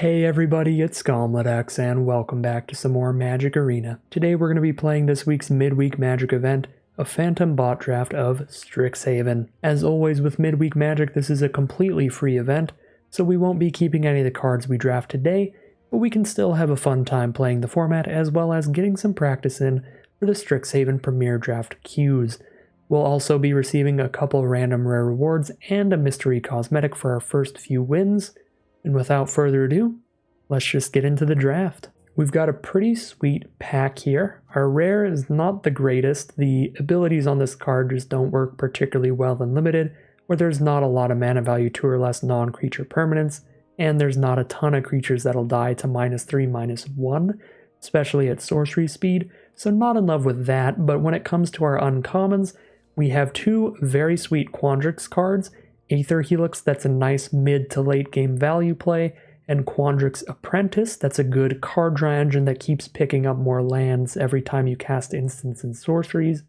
Hey everybody, it's GauntletX and welcome back to some more Magic Arena. Today we're going to be playing this week's Midweek Magic event, a Phantom Bot Draft of Strixhaven. As always with Midweek Magic, this is a completely free event, so we won't be keeping any of the cards we draft today, but we can still have a fun time playing the format as well as getting some practice in for the Strixhaven Premier Draft queues. We'll also be receiving a couple random rare rewards and a mystery cosmetic for our first few wins. And without further ado, let's just get into the draft. We've got a pretty sweet pack here. Our rare is not the greatest. The abilities on this card just don't work particularly well in limited, where there's not a lot of mana value 2 or less non-creature permanents, and there's not a ton of creatures that'll die to -3, -1, especially at sorcery speed, so not in love with that. But when it comes to our uncommons, we have two very sweet Quandrix cards, Aether Helix, that's a nice mid to late game value play, and Quandrix Apprentice, that's a good card draw engine that keeps picking up more lands every time you cast instants and sorceries.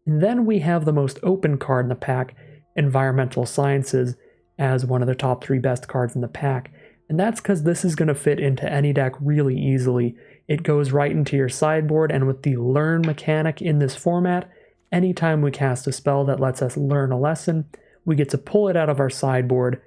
And then we have the most open card in the pack, Environmental Sciences, as one of the top 3 best cards in the pack. And that's because this is going to fit into any deck really easily. It goes right into your sideboard, and with the Learn mechanic in this format, anytime we cast a spell that lets us learn a lesson, we get to pull it out of our sideboard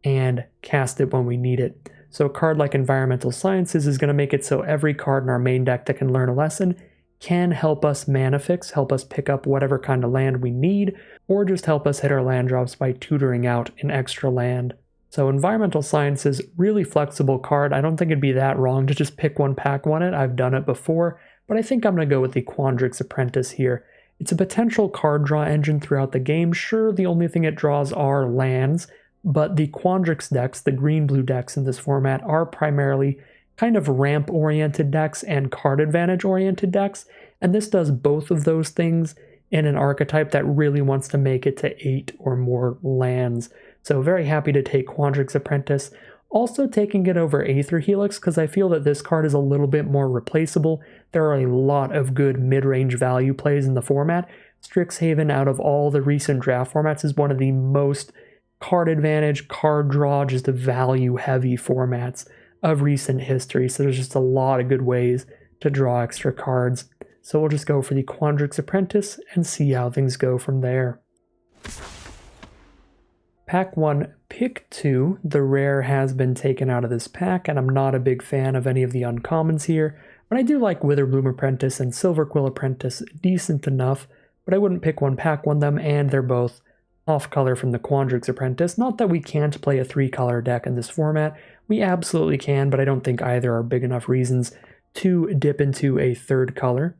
and cast it when we need it. So a card like Environmental Sciences is going to make it so every card in our main deck that can learn a lesson can help us mana fix, help us pick up whatever kind of land we need, or just help us hit our land drops by tutoring out an extra land. So Environmental Sciences, really flexible card. I don't think it'd be that wrong to just pick one, pack one it. I've done it before, but I think I'm going to go with the Quandrix Apprentice here. It's a potential card draw engine throughout the game. Sure, the only thing it draws are lands, but the Quandrix decks, the green-blue decks in this format, are primarily kind of ramp-oriented decks and card advantage-oriented decks, and this does both of those things in an archetype that really wants to make it to 8 or more lands. So very happy to take Quandrix Apprentice. Also taking it over Aether Helix because I feel that this card is a little bit more replaceable. There are a lot of good mid-range value plays in the format. Strixhaven, out of all the recent draft formats, is one of the most card advantage, card draw, just value-heavy formats of recent history. So there's just a lot of good ways to draw extra cards. So we'll just go for the Quandrix Apprentice and see how things go from there. Pack 1, Pick 2, the rare has been taken out of this pack, and I'm not a big fan of any of the uncommons here, but I do like Witherbloom Apprentice and Silverquill Apprentice decent enough, but I wouldn't pick one, pack one them, and they're both off-color from the Quandrix Apprentice. Not that we can't play a 3-color deck in this format, we absolutely can, but I don't think either are big enough reasons to dip into a 3rd color.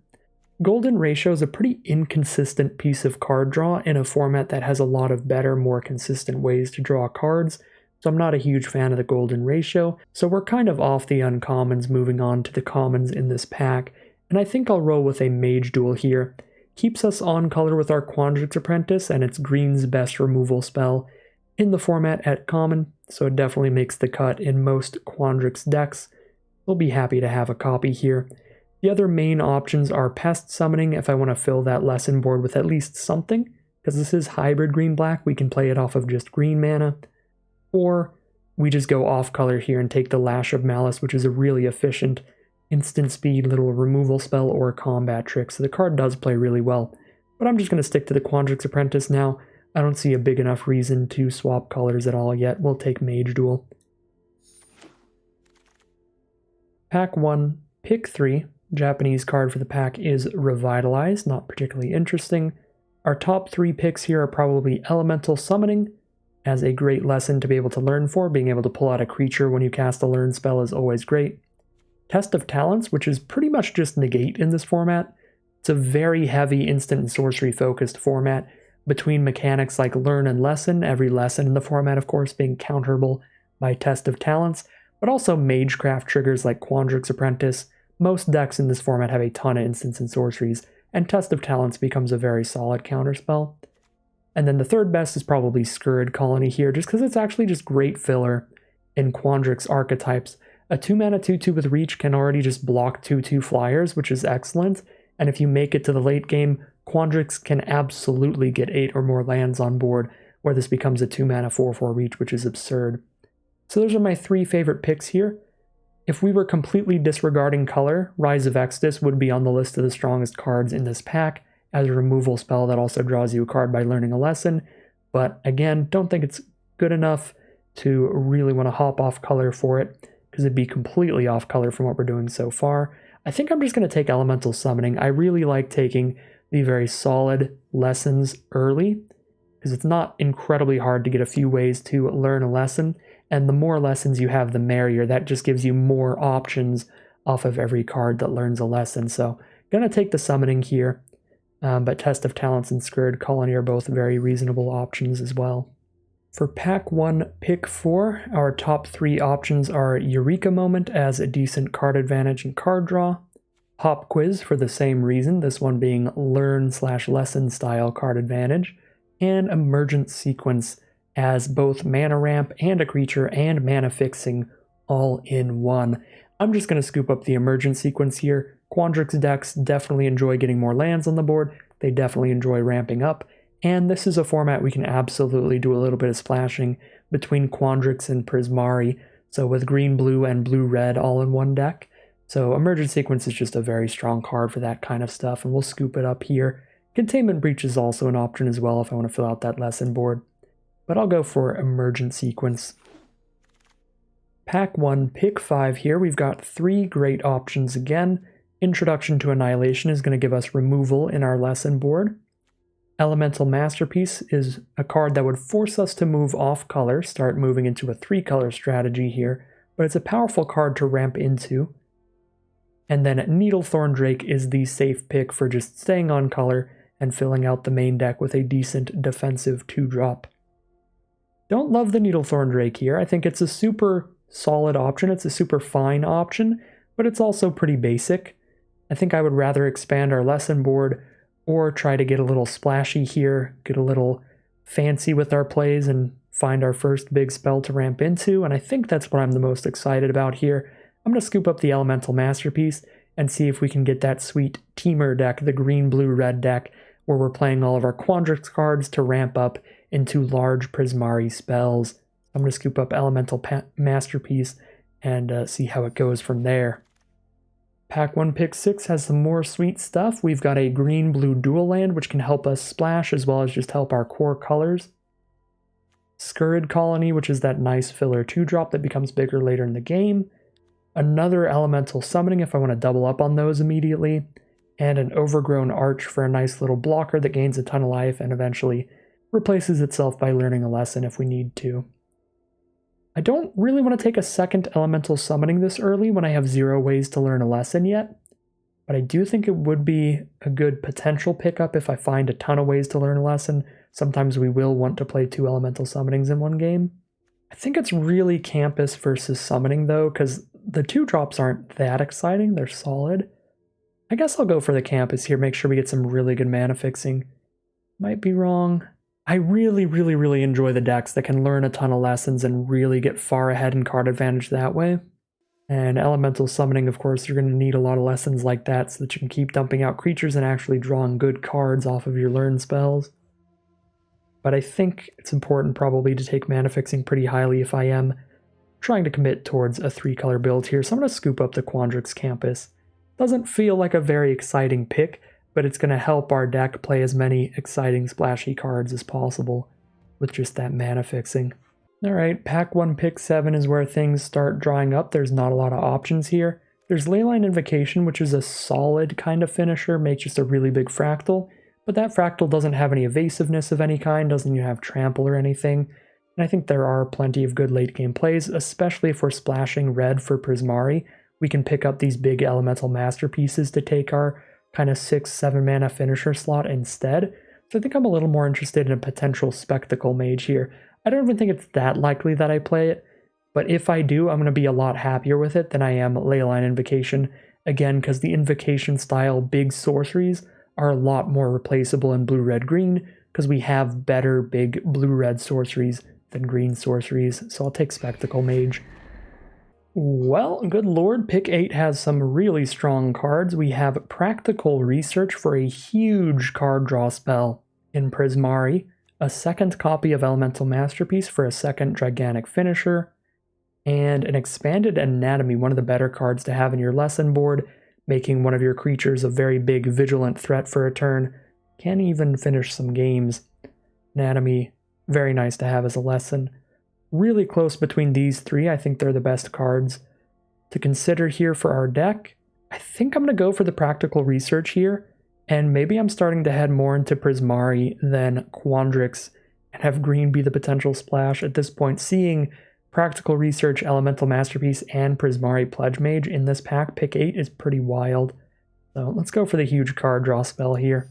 Golden Ratio is a pretty inconsistent piece of card draw in a format that has a lot of better, more consistent ways to draw cards, so I'm not a huge fan of the Golden Ratio, so we're kind of off the uncommons moving on to the commons in this pack, and I think I'll roll with a Mage Duel here. Keeps us on color with our Quandrix Apprentice, and it's green's best removal spell in the format at common, so it definitely makes the cut in most Quandrix decks. We'll be happy to have a copy here. The other main options are Pest Summoning if I want to fill that lesson board with at least something, because this is hybrid green-black, we can play it off of just green mana, or we just go off color here and take the Lash of Malice, which is a really efficient instant speed little removal spell or combat trick, so the card does play really well. But I'm just going to stick to the Quandrix Apprentice now. I don't see a big enough reason to swap colors at all yet. We'll take Mage Duel. Pack 1, Pick 3. Japanese card for the pack is Revitalize, not particularly interesting. Our top 3 picks here are probably Elemental Summoning, as a great lesson to be able to learn for. Being able to pull out a creature when you cast a learn spell is always great. Test of Talents, which is pretty much just negate in this format. It's a very heavy instant and sorcery focused format between mechanics like learn and lesson, every lesson in the format of course being counterable by Test of Talents, but also Magecraft triggers like Quandrix Apprentice. Most decks in this format have a ton of instants and sorceries, and Test of Talents becomes a very solid counterspell. And then the 3rd best is probably Scurrid Colony here, just because it's actually just great filler in Quandrix archetypes. A 2-mana 2/2 with Reach can already just block 2/2 flyers, which is excellent, and if you make it to the late game, Quandrix can absolutely get 8 or more lands on board, where this becomes a 2-mana 4/4 Reach, which is absurd. So those are my 3 favorite picks here. If we were completely disregarding color, Rise of Exodus would be on the list of the strongest cards in this pack as a removal spell that also draws you a card by learning a lesson. But again, don't think it's good enough to really want to hop off color for it, because it'd be completely off color from what we're doing so far. I think I'm just going to take Elemental Summoning. I really like taking the very solid lessons early, because it's not incredibly hard to get a few ways to learn a lesson, and the more lessons you have, the merrier. That just gives you more options off of every card that learns a lesson. So going to take the Summoning here, but Test of Talents and Scurrid Colony are both very reasonable options as well. For Pack 1, Pick 4, our top 3 options are Eureka Moment as a decent card advantage and card draw, Hop Quiz for the same reason, this one being learn/lesson style card advantage, and Emergent Sequence as both mana ramp and a creature and mana fixing all in one. I'm just going to scoop up the Emergent Sequence here. Quandrix decks definitely enjoy getting more lands on the board, they definitely enjoy ramping up, and this is a format we can absolutely do a little bit of splashing between Quandrix and Prismari, so with green-blue and blue-red all in one deck. So Emergent Sequence is just a very strong card for that kind of stuff, and we'll scoop it up here. Containment Breach is also an option as well if I want to fill out that lesson board, but I'll go for Emergent Sequence. Pack 1, Pick 5 here, we've got 3 great options again. Introduction to Annihilation is going to give us removal in our lesson board. Elemental Masterpiece is a card that would force us to move off color, start moving into a 3-color strategy here, but it's a powerful card to ramp into. And then Needlethorn Drake is the safe pick for just staying on color and filling out the main deck with a decent defensive 2-drop. Don't love the Needlethorn Drake here. I think it's a super solid option, it's a super fine option, but it's also pretty basic. I think I would rather expand our lesson board or try to get a little splashy here, get a little fancy with our plays and find our first big spell to ramp into, and I think that's what I'm the most excited about here. I'm going to scoop up the Elemental Masterpiece and see if we can get that sweet Teamer deck, the green-blue-red deck, where we're playing all of our Quandrix cards to ramp up into large Prismari spells. I'm going to scoop up Elemental Masterpiece and see how it goes from there. Pack 1 Pick 6 has some more sweet stuff. We've got a green-blue dual land, which can help us splash as well as just help our core colors. Scurrid Colony, which is that nice filler 2-drop that becomes bigger later in the game. Another Elemental Summoning if I want to double up on those immediately. And an Overgrown Arch for a nice little blocker that gains a ton of life and eventually replaces itself by learning a lesson if we need to. I don't really want to take a second Elemental Summoning this early when I have 0 ways to learn a lesson yet, but I do think it would be a good potential pickup if I find a ton of ways to learn a lesson. Sometimes we will want to play 2 Elemental Summonings in one game. I think it's really Campus versus Summoning though, because the 2-drops aren't that exciting, they're solid. I guess I'll go for the Campus here, make sure we get some really good mana fixing. Might be wrong. I really enjoy the decks that can learn a ton of lessons and really get far ahead in card advantage that way. And Elemental Summoning, of course, you're going to need a lot of lessons like that so that you can keep dumping out creatures and actually drawing good cards off of your learn spells. But I think it's important probably to take mana fixing pretty highly if I am trying to commit towards a 3-color build here. So I'm going to scoop up the Quandrix Campus. Doesn't feel like a very exciting pick, but it's going to help our deck play as many exciting splashy cards as possible with just that mana fixing. Alright, Pack 1 Pick 7 is where things start drying up. There's not a lot of options here. There's Leyline Invocation, which is a solid kind of finisher, makes just a really big fractal, but that fractal doesn't have any evasiveness of any kind, doesn't even have trample or anything, and I think there are plenty of good late game plays, especially if we're splashing red for Prismari. We can pick up these big Elemental Masterpieces to take our kind of 6-7 mana finisher slot instead. So I think I'm a little more interested in a potential Spectacle Mage here. I don't even think it's that likely that I play it, but if I do, I'm going to be a lot happier with it than I am Leyline Invocation. Again, because the Invocation style big sorceries are a lot more replaceable in blue-red-green, because we have better big blue-red sorceries than green sorceries, so I'll take Spectacle Mage. Well, good lord, Pick 8 has some really strong cards. We have Practical Research for a huge card draw spell in Prismari, a second copy of Elemental Masterpiece for a second Gigantic Finisher, and an expanded anatomy, one of the better cards to have in your lesson board, making one of your creatures a very big vigilant threat for a turn. Can even finish some games. Anatomy, very nice to have as a lesson. Really close between these three. I think they're the best cards to consider here for our deck. I think I'm going to go for the practical research here, and maybe I'm starting to head more into Prismari than Quandrix and have green be the potential splash at this point. Seeing practical research, Elemental Masterpiece, and Prismari Pledge Mage in this pack, pick 8, is pretty wild. So let's go for the huge card draw spell here.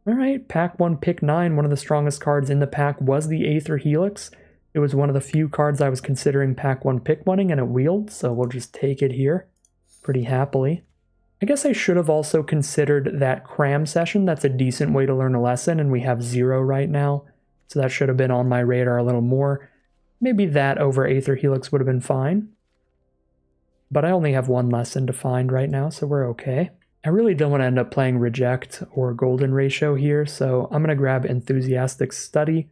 Alright, pack 1, pick 9, one of the strongest cards in the pack was the Aether Helix. It was one of the few cards I was considering pack 1 pick oneing, and it wheeled, so we'll just take it here pretty happily. I guess I should have also considered that cram session. That's a decent way to learn a lesson, and we have 0 right now, so that should have been on my radar a little more. Maybe that over Aether Helix would have been fine, but I only have 1 lesson to find right now, so we're okay. I really don't want to end up playing Reject or Golden Ratio here, so I'm going to grab Enthusiastic Study.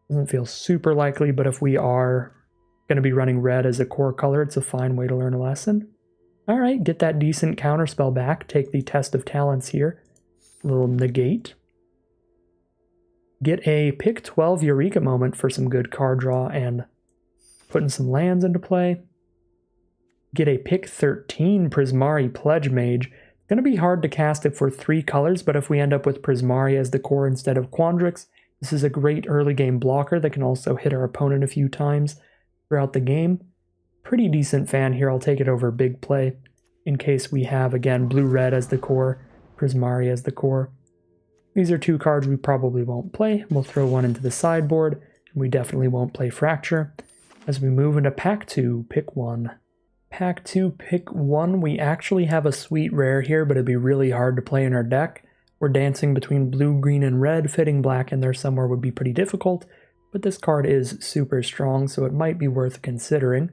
Doesn't feel super likely, but if we are going to be running red as a core color, it's a fine way to learn a lesson. Alright, get that decent counterspell back. Take the Test of Talents here. A little negate. Get a pick 12 Eureka moment for some good card draw and putting some lands into play. Get a pick 13 Prismari Pledge Mage. It's going to be hard to cast it for 3 colors, but if we end up with Prismari as the core instead of Quandrix, this is a great early game blocker that can also hit our opponent a few times throughout the game. Pretty decent fan here. I'll take it over big play in case we have, again, blue-red as the core, Prismari as the core. These are 2 cards we probably won't play. We'll throw 1 into the sideboard, and we definitely won't play Fracture. As we move into pack 2, pick 1. Pack 2, pick 1. We actually have a sweet rare here, but it'd be really hard to play in our deck. We're dancing between blue, green, and red. Fitting black in there somewhere would be pretty difficult, but this card is super strong, so it might be worth considering.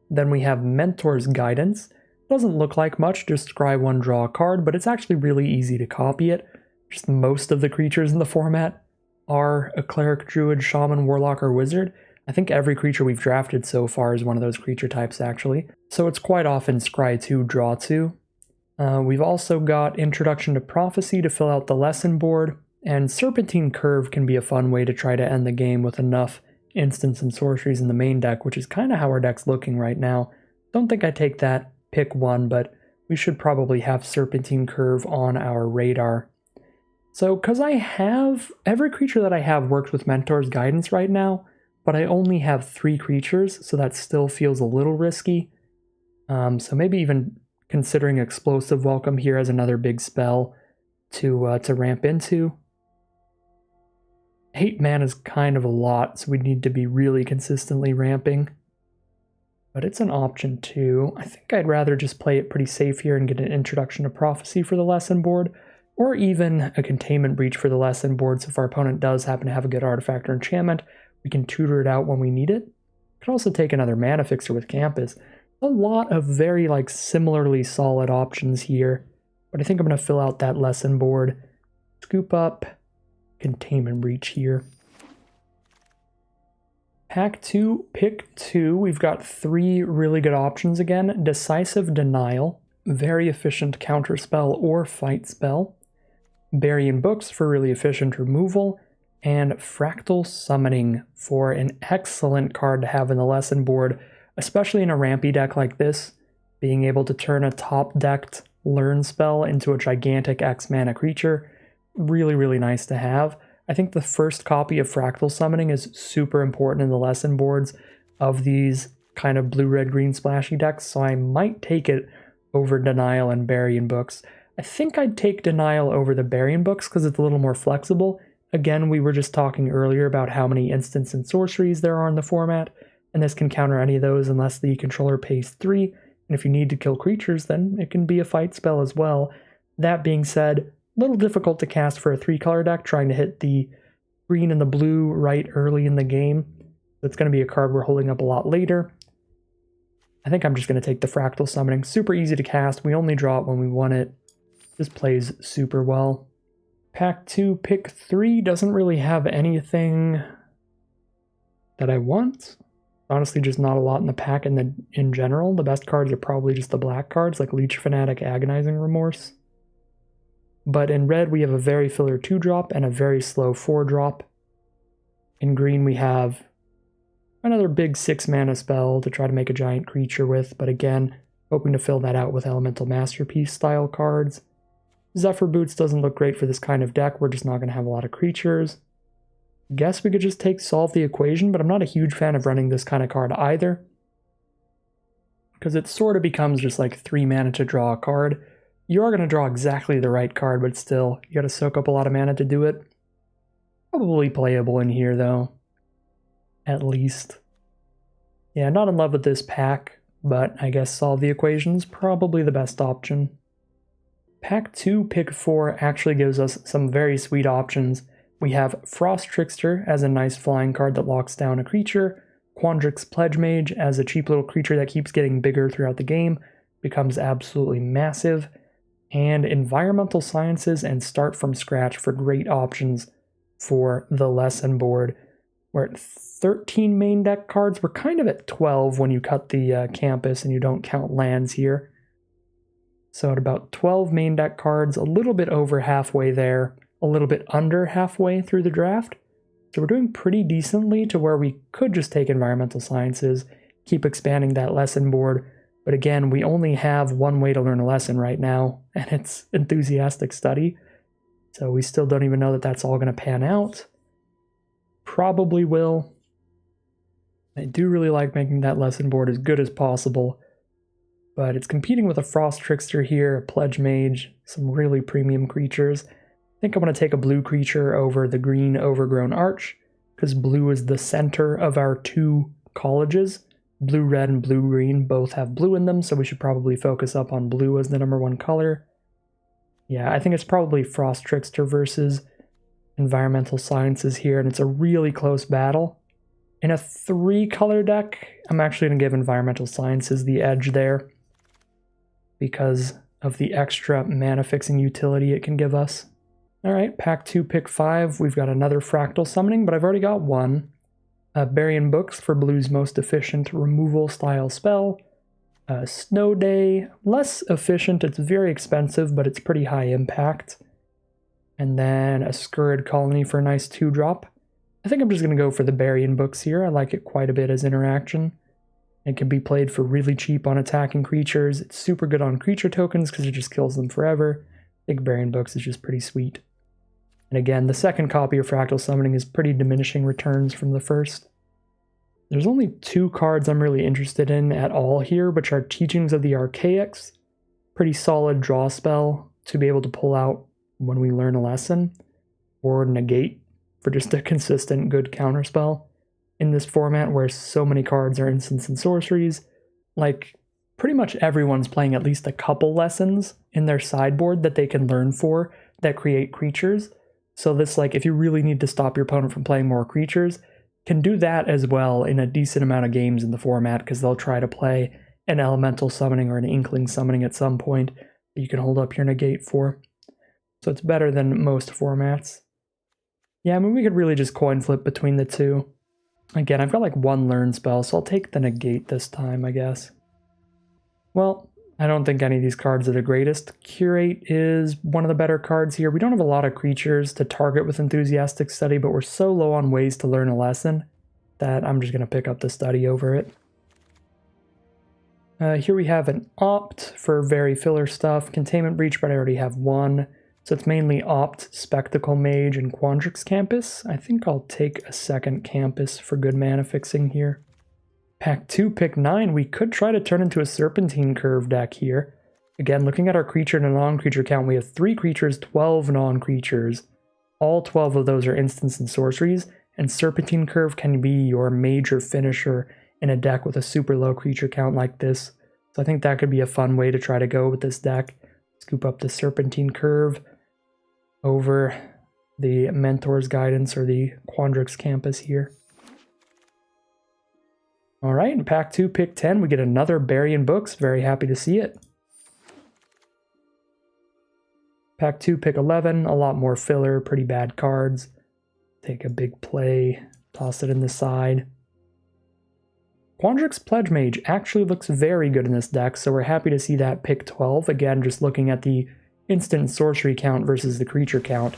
Then we have Mentor's Guidance. Doesn't look like much, just scry 1, draw a card, but it's actually really easy to copy it. Just most of the creatures in the format are a Cleric, Druid, Shaman, Warlock, or Wizard. I think every creature we've drafted so far is one of those creature types, actually. So it's quite often scry 2, draw 2. We've also got Introduction to Prophecy to fill out the lesson board, and Serpentine Curve can be a fun way to try to end the game with enough instants and sorceries in the main deck, which is kind of how our deck's looking right now. Don't think I take that pick 1, but we should probably have Serpentine Curve on our radar. So, because I have, every creature that I have works with Mentor's Guidance right now, but I only have 3 creatures, so that still feels a little risky. So maybe even considering Explosive Welcome here as another big spell to ramp into. 8 mana is kind of a lot, so we need to be really consistently ramping. But it's an option too. I think I'd rather just play it pretty safe here and get an Introduction to Prophecy for the lesson board, or even a Containment Breach for the lesson board, so if our opponent does happen to have a good artifact or enchantment, we can tutor it out when we need it. Could also take another Mana Fixer with Campus. A lot of very similarly solid options here, but I think I'm going to fill out that lesson board. Scoop up Containment Breach here. Pack 2, pick 2. We've got 3 really good options again. Decisive Denial, very efficient counterspell or fight spell. Burying Books for really efficient removal. And Fractal Summoning for an excellent card to have in the lesson board, especially in a rampy deck like this. Being able to turn a top-decked Learn spell into a gigantic X-mana creature, really, really nice to have. I think the first copy of Fractal Summoning is super important in the lesson boards of these kind of blue-red-green splashy decks, so I might take it over Denial and Burying Books. I think I'd take Denial over the Burying Books because it's a little more flexible. Again, we were just talking earlier about how many instants and sorceries there are in the format, and this can counter any of those unless the controller pays 3, and if you need to kill creatures, then it can be a fight spell as well. That being said, a little difficult to cast for a 3-color deck, trying to hit the green and the blue right early in the game. So it's going to be a card we're holding up a lot later. I think I'm just going to take the Fractal Summoning. Super easy to cast, we only draw it when we want it. This plays super well. Pack 2, pick 3 doesn't really have anything that I want. Honestly, just not a lot in the pack in general. The best cards are probably just the black cards, like Leech Fanatic, Agonizing Remorse. But in red, we have a very filler 2-drop and a very slow 4-drop. In green, we have another big 6-mana spell to try to make a giant creature with, but again, hoping to fill that out with Elemental Masterpiece style cards. Zephyr Boots doesn't look great for this kind of deck. We're just not going to have a lot of creatures. Guess we could just take Solve the Equation, but I'm not a huge fan of running this kind of card either, because it sort of becomes just like 3 mana to draw a card. You are going to draw exactly the right card, but still, you got to soak up a lot of mana to do it. Probably playable in here, though. At least. Yeah, not in love with this pack, but I guess Solve the Equation's probably the best option. Pack 2, pick 4 actually gives us some very sweet options. We have Frost Trickster as a nice flying card that locks down a creature, Quandrix Pledge Mage as a cheap little creature that keeps getting bigger throughout the game, becomes absolutely massive, and Environmental Sciences and Start from Scratch for great options for the lesson board. We're at 13 main deck cards. We're kind of at 12 when you cut the campus and you don't count lands here. So at about 12 main deck cards, a little bit over halfway there, a little bit under halfway through the draft. So we're doing pretty decently to where we could just take Environmental Sciences, keep expanding that lesson board. But again, we only have one way to learn a lesson right now, and it's Enthusiastic Study. So we still don't even know that that's all going to pan out. Probably will. I do really like making that lesson board as good as possible, but it's competing with a Frost Trickster here, a Pledge Mage, some really premium creatures. I think I'm going to take a blue creature over the green Overgrown Arch, because blue is the center of our 2 colleges. Blue-red and blue-green both have blue in them, so we should probably focus up on blue as the #1 color. Yeah, I think it's probably Frost Trickster versus Environmental Sciences here, and it's a really close battle. In a 3-color deck, I'm actually going to give Environmental Sciences the edge there because of the extra mana fixing utility it can give us. Alright, pack 2, pick 5. We've got another Fractal Summoning, but I've already got one. Burying Books for blue's most efficient removal style spell. Snow Day, less efficient, it's very expensive, but it's pretty high impact. And then a Scurrid Colony for a nice 2-drop. I think I'm just going to go for the Burying Books here. I like it quite a bit as interaction. It can be played for really cheap on attacking creatures. It's super good on creature tokens because it just kills them forever. I think Burying Books is just pretty sweet. And again, the second copy of Fractal Summoning is pretty diminishing returns from the first. There's only 2 cards I'm really interested in at all here, which are Teachings of the Archaics. Pretty solid draw spell to be able to pull out when we learn a lesson, or Negate for just a consistent good counterspell. In this format where so many cards are instants and sorceries, like pretty much everyone's playing at least a couple lessons in their sideboard that they can learn for that create creatures. So this, like, if you really need to stop your opponent from playing more creatures, can do that as well in a decent amount of games in the format, because they'll try to play an Elemental Summoning or an Inkling Summoning at some point that you can hold up your Negate for. So it's better than most formats. Yeah, I mean, we could really just coin flip between the 2. Again, I've got like 1 learn spell, so I'll take the Negate this time, I guess. Well, I don't think any of these cards are the greatest. Curate is one of the better cards here. We don't have a lot of creatures to target with Enthusiastic Study, but we're so low on ways to learn a lesson that I'm just going to pick up the Study over it. Here we have an Opt for very filler stuff. Containment Breach, but I already have 1. So it's mainly Opt, Spectacle Mage, and Quandrix Campus. I think I'll take a second Campus for good mana fixing here. Pack 2, pick 9. We could try to turn into a Serpentine Curve deck here. Again, looking at our creature and non-creature count, we have 3 creatures, 12 non-creatures. All 12 of those are instants and sorceries, and Serpentine Curve can be your major finisher in a deck with a super low creature count like this. So I think that could be a fun way to try to go with this deck. Scoop up the Serpentine Curve over the Mentor's Guidance or the Quandrix Campus here. Alright, in pack 2, pick 10, we get another Burying Books. Very happy to see it. Pack 2, pick 11, a lot more filler, pretty bad cards. Take a big play, toss it in the side. Quandrix Pledge Mage actually looks very good in this deck, so we're happy to see that pick 12. Again, just looking at the instant sorcery count versus the creature count,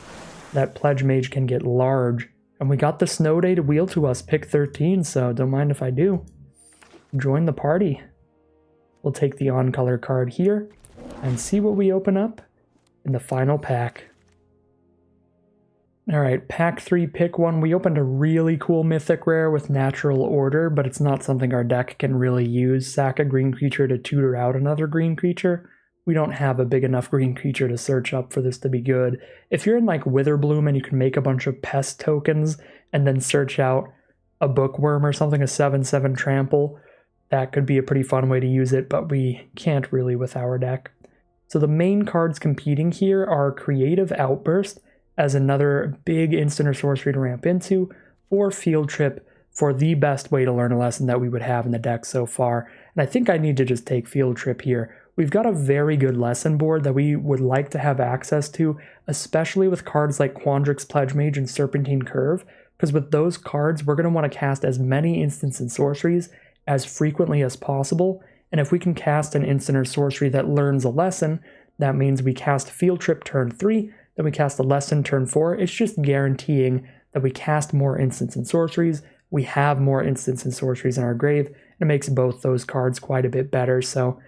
that Pledge Mage can get large. And we got the Snow Day to wheel to us, pick 13, so don't mind if I do. Join the party. We'll take the on-color card here and see what we open up in the final pack. Alright, pack 3, pick 1. We opened a really cool mythic rare with Natural Order, but it's not something our deck can really use. Sack a green creature to tutor out another green creature. We don't have a big enough green creature to search up for this to be good. If you're in like Witherbloom and you can make a bunch of pest tokens and then search out a Bookworm or something, a 7/7 trample, that could be a pretty fun way to use it, but we can't really with our deck. So the main cards competing here are Creative Outburst as another big instant or sorcery to ramp into, or Field Trip for the best way to learn a lesson that we would have in the deck so far. And I think I need to just take Field Trip here. We've got a very good lesson board that we would like to have access to, especially with cards like Quandrix Pledge Mage and Serpentine Curve, because with those cards, we're going to want to cast as many instants and sorceries as frequently as possible. And if we can cast an instant or sorcery that learns a lesson, that means we cast Field Trip turn 3, then we cast a lesson turn 4. It's just guaranteeing that we cast more instants and sorceries, we have more instants and sorceries in our grave, and it makes both those cards quite a bit better. So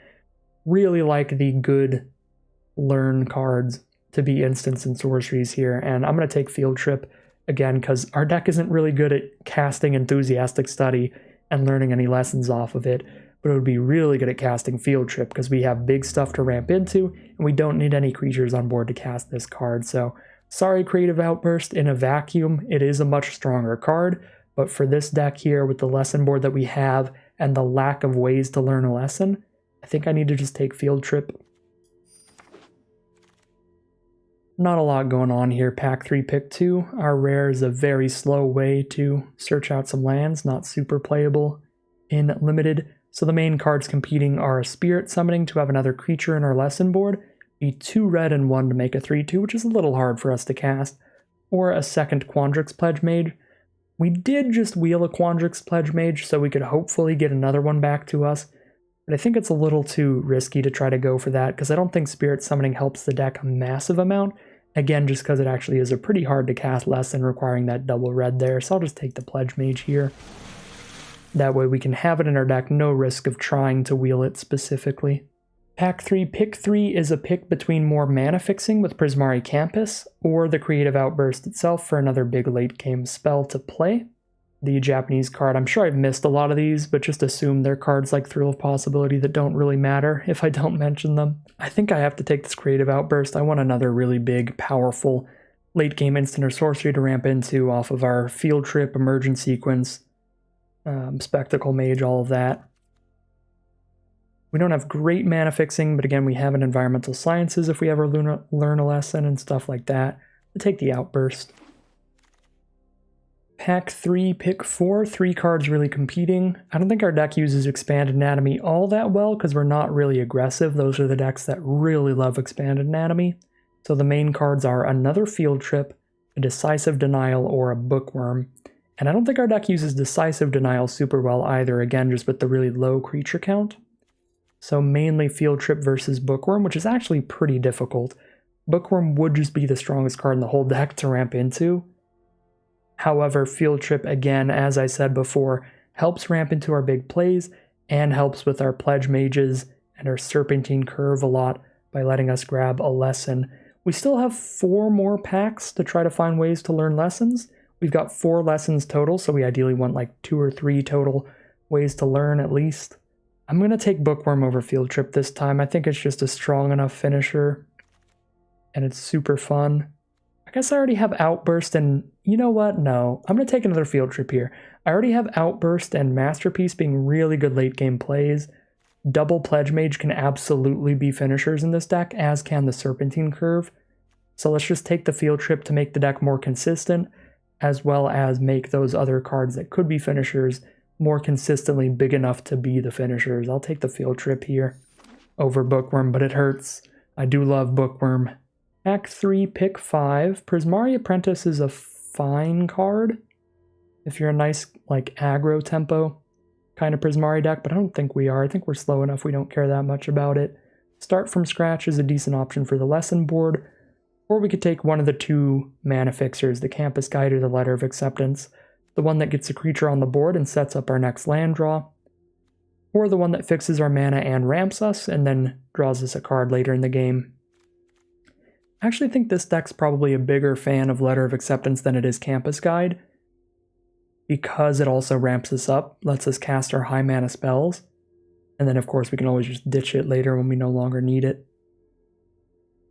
really like the good learn cards to be instants and sorceries here, and I'm going to take Field Trip again because our deck isn't really good at casting Enthusiastic Study and learning any lessons off of it, but it would be really good at casting Field Trip because we have big stuff to ramp into, and we don't need any creatures on board to cast this card. So sorry, Creative Outburst, in a vacuum, it is a much stronger card, but for this deck here with the lesson board that we have and the lack of ways to learn a lesson, I think I need to just take Field Trip. Not a lot going on here. Pack 3, pick 2. Our rare is a very slow way to search out some lands, not super playable in Limited. So the main cards competing are a Spirit Summoning to have another creature in our lesson board, a 2 red and 1 to make a 3/2, which is a little hard for us to cast, or a second Quandrix Pledge Mage. We did just wheel a Quandrix Pledge Mage, so we could hopefully get another one back to us. But I think it's a little too risky to try to go for that, because I don't think Spirit Summoning helps the deck a massive amount. Again, just because it actually is a pretty hard to cast lesson requiring that double red there, so I'll just take the Pledge Mage here. That way we can have it in our deck, no risk of trying to wheel it specifically. Pack 3, pick 3 is a pick between more mana fixing with Prismari Campus, or the Creative Outburst itself for another big late game spell to play. The Japanese card, I'm sure I've missed a lot of these, but just assume they're cards like Thrill of Possibility that don't really matter if I don't mention them. I think I have to take this Creative Outburst. I want another really big, powerful late game instant or sorcery to ramp into off of our Field Trip, Emergent Sequence, Spectacle Mage, all of that. We don't have great mana fixing, but again, we have an Environmental Sciences if we ever learn a lesson and stuff like that. We'll take the Outburst. Pack 3, pick 4, 3 cards really competing. I don't think our deck uses Expanded Anatomy all that well because we're not really aggressive. Those are the decks that really love Expanded Anatomy. So the main cards are another Field Trip, a Decisive Denial, or a Bookworm. And I don't think our deck uses Decisive Denial super well either, again, just with the really low creature count. So mainly Field Trip versus Bookworm, which is actually pretty difficult. Bookworm would just be the strongest card in the whole deck to ramp into. However, Field Trip, again, as I said before, helps ramp into our big plays and helps with our Pledge Mages and our Serpentine Curve a lot by letting us grab a lesson. We still have 4 more packs to try to find ways to learn lessons. We've got 4 lessons total, so we ideally want like 2 or 3 total ways to learn at least. I'm going to take Bookworm over Field Trip this time. I think it's just a strong enough finisher, and it's super fun. I guess I already have Outburst, and you know what? No, I'm going to take another Field Trip here. I already have Outburst and Masterpiece being really good late game plays. Double Pledge Mage can absolutely be finishers in this deck, as can the Serpentine Curve. So let's just take the Field Trip to make the deck more consistent, as well as make those other cards that could be finishers more consistently big enough to be the finishers. I'll take the Field Trip here over Bookworm, but it hurts. I do love Bookworm. Pack 3, pick 5. Prismari Apprentice is a fine card if you're a nice, like, aggro tempo. kind of Prismari deck, but I don't think we are. I think we're slow enough we don't care that much about it. Start from scratch is a decent option for the lesson board, or we could take one of the two mana fixers, the Campus Guide or the Letter of Acceptance, the one that gets a creature on the board and sets up our next land draw, or the one that fixes our mana and ramps us and then draws us a card later in the game. I actually think this deck's probably a bigger fan of Letter of Acceptance than it is Campus Guide, because it also ramps us up, lets us cast our high mana spells, and then of course we can always just ditch it later when we no longer need it.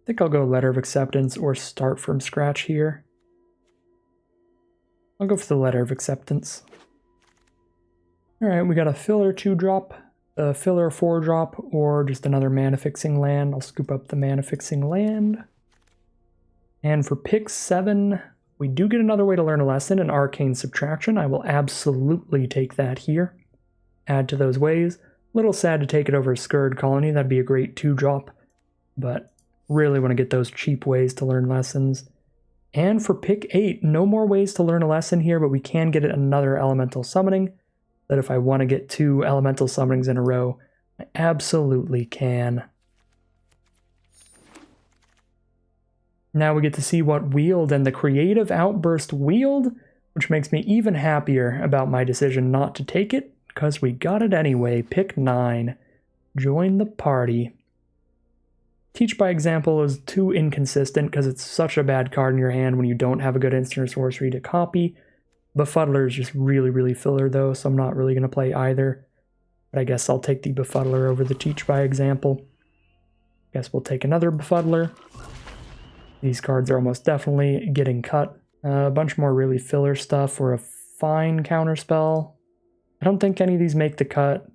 I think I'll go Letter of Acceptance or Start from Scratch here. I'll go for the Letter of Acceptance. Alright, we got a filler 2-drop, a filler 4-drop, or just another mana-fixing land. I'll scoop up the mana-fixing land. And for pick 7, we do get another way to learn a lesson, an Arcane Subtraction. I will absolutely take that here. Add to those ways. A little sad to take it over a Scourge Colony, that'd be a great 2-drop, but really want to get those cheap ways to learn lessons. And for pick 8, no more ways to learn a lesson here, but we can get another Elemental Summoning, that if I want to get 2 Elemental Summonings in a row, I absolutely can. Now we get to see what Wield, and the Creative Outburst Wield, which makes me even happier about my decision not to take it, because we got it anyway. Pick 9. Join the party. Teach by Example is too inconsistent because it's such a bad card in your hand when you don't have a good instant or sorcery to copy. Befuddler is just really filler though, so I'm not really going to play either. But I guess I'll take the Befuddler over the Teach by Example. Guess we'll take another Befuddler. These cards are almost definitely getting cut. A bunch more really filler stuff or a fine counterspell. I don't think any of these make the cut.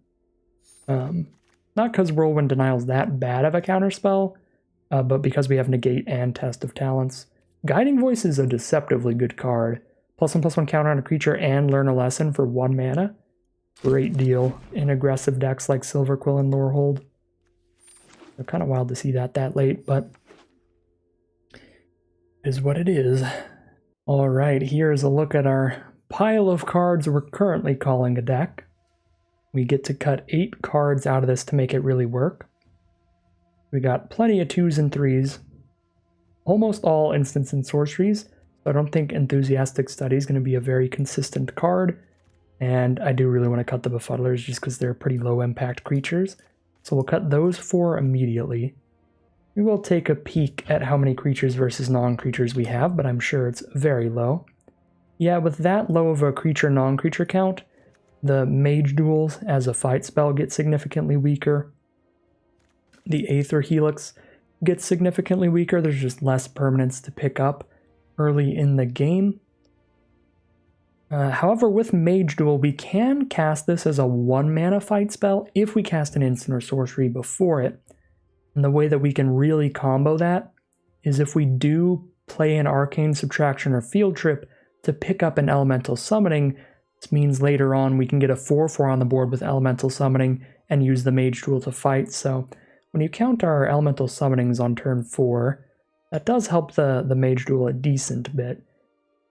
Not because Whirlwind Denial is that bad of a counterspell, but because we have Negate and Test of Talents. Guiding Voice is a deceptively good card. +1/+1 counter on a creature and learn a lesson for 1 mana. Great deal in aggressive decks like Silverquill and Lorehold. They're kind of wild to see that late, but is what it is. Alright, here's a look at our pile of cards we're currently calling a deck. We get to cut 8 cards out of this to make it really work. We got plenty of 2s and 3s. Almost all instants and sorceries, so I don't think Enthusiastic Study is going to be a very consistent card. And I do really want to cut the Befuddlers just because they're pretty low impact creatures. So we'll cut those 4 immediately. We will take a peek at how many creatures versus non-creatures we have, but I'm sure it's very low. Yeah, with that low of a creature non-creature count, the Mage Duels as a fight spell get significantly weaker. The Aether Helix gets significantly weaker. There's just less permanence to pick up early in the game. However, with Mage Duel, we can cast this as a 1 mana fight spell if we cast an instant or sorcery before it. And the way that we can really combo that is if we do play an Arcane Subtraction or Field Trip to pick up an Elemental Summoning. This means later on we can get a 4/4 on the board with Elemental Summoning and use the Mage Duel to fight. So when you count our Elemental Summonings on turn 4, that does help the Mage Duel a decent bit.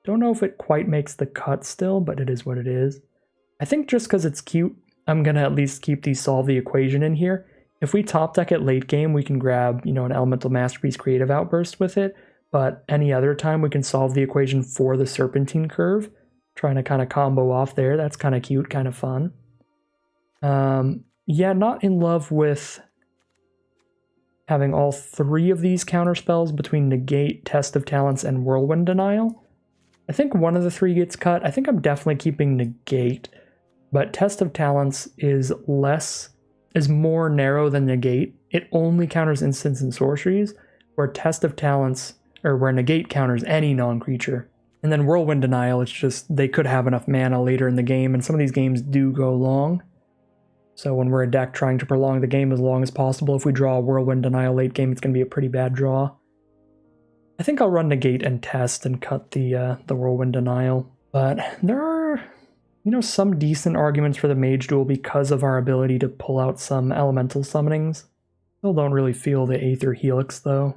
Don't know if it quite makes the cut still, but it is what it is. I think just because it's cute, I'm going to at least keep the Solve the Equation in here. If we top deck at late game, we can grab, an Elemental Masterpiece Creative Outburst with it, but any other time we can solve the equation for the Serpentine Curve, trying to kind of combo off there. That's kind of cute, kind of fun. Yeah, not in love with having all 3 of these counterspells between Negate, Test of Talents, and Whirlwind Denial. I think one of the 3 gets cut. I think I'm definitely keeping Negate, but Test of Talents is more narrow than Negate. It only counters instants and sorceries, where Test of Talents, or where Negate counters any non-creature. And then Whirlwind Denial, it's just they could have enough mana later in the game, and some of these games do go long. So when we're a deck trying to prolong the game as long as possible, if we draw a Whirlwind Denial late game, it's going to be a pretty bad draw. I think I'll run Negate and Test and cut the Whirlwind Denial. But there are, some decent arguments for the Mage Duel because of our ability to pull out some Elemental Summonings. Still don't really feel the Aether Helix, though.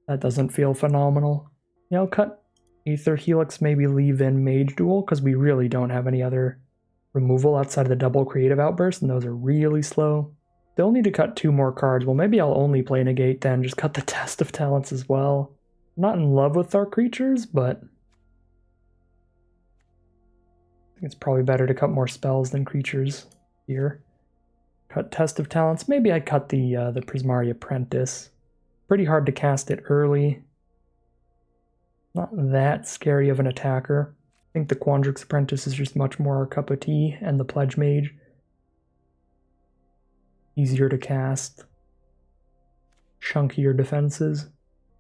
That doesn't feel phenomenal. Yeah, I'll cut Aether Helix, maybe leave in Mage Duel, because we really don't have any other removal outside of the double creative outburst, and those are really slow. Still need to cut 2 more cards. Well, maybe I'll only play negate then, just cut the test of talents as well. I'm not in love with our creatures, but I think it's probably better to cut more spells than creatures here. Cut test of talents. Maybe I cut the Prismari Apprentice. Pretty hard to cast it early. Not that scary of an attacker. I think the Quandrix Apprentice is just much more our cup of tea, and the Pledge Mage. Easier to cast. Chunkier defenses.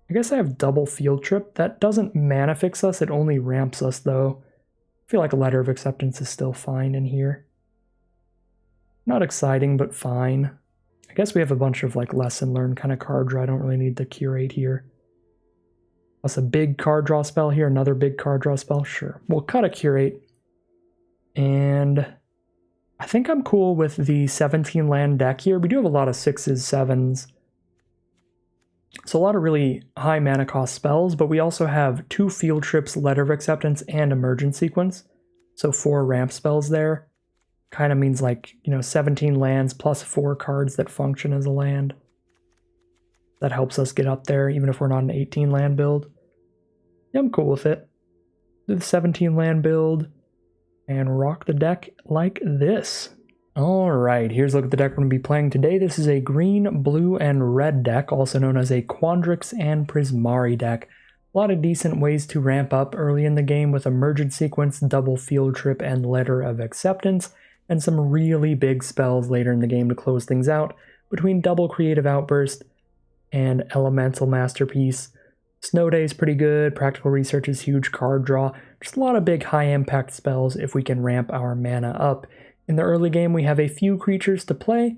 I guess I have double Field Trip. That doesn't mana fix us, it only ramps us though. I feel like a Letter of Acceptance is still fine in here. Not exciting, but fine. I guess we have a bunch of like lesson learned kind of card draw. I don't really need the Curate here. Plus a big card draw spell here, another big card draw spell. Sure, we'll cut a Curate. And I think I'm cool with the 17 land deck here. We do have a lot of 6s, 7s. So a lot of really high mana cost spells, but we also have 2 Field Trips, Letter of Acceptance, and Emergent Sequence. So 4 ramp spells there. Kind of means like, 17 lands plus 4 cards that function as a land. That helps us get up there, even if we're not an 18 land build. Yeah, I'm cool with it. Do the 17 land build and rock the deck like this. Alright, here's a look at the deck we're going to be playing today. This is a green, blue, and red deck, also known as a Quandrix and Prismari deck. A lot of decent ways to ramp up early in the game with Emergent Sequence, Double Field Trip, and Letter of Acceptance, and some really big spells later in the game to close things out between Double Creative Outburst and Elemental Masterpiece. Snow Day is pretty good, Practical Research is huge, card draw, just a lot of big high impact spells if we can ramp our mana up. In the early game we have a few creatures to play,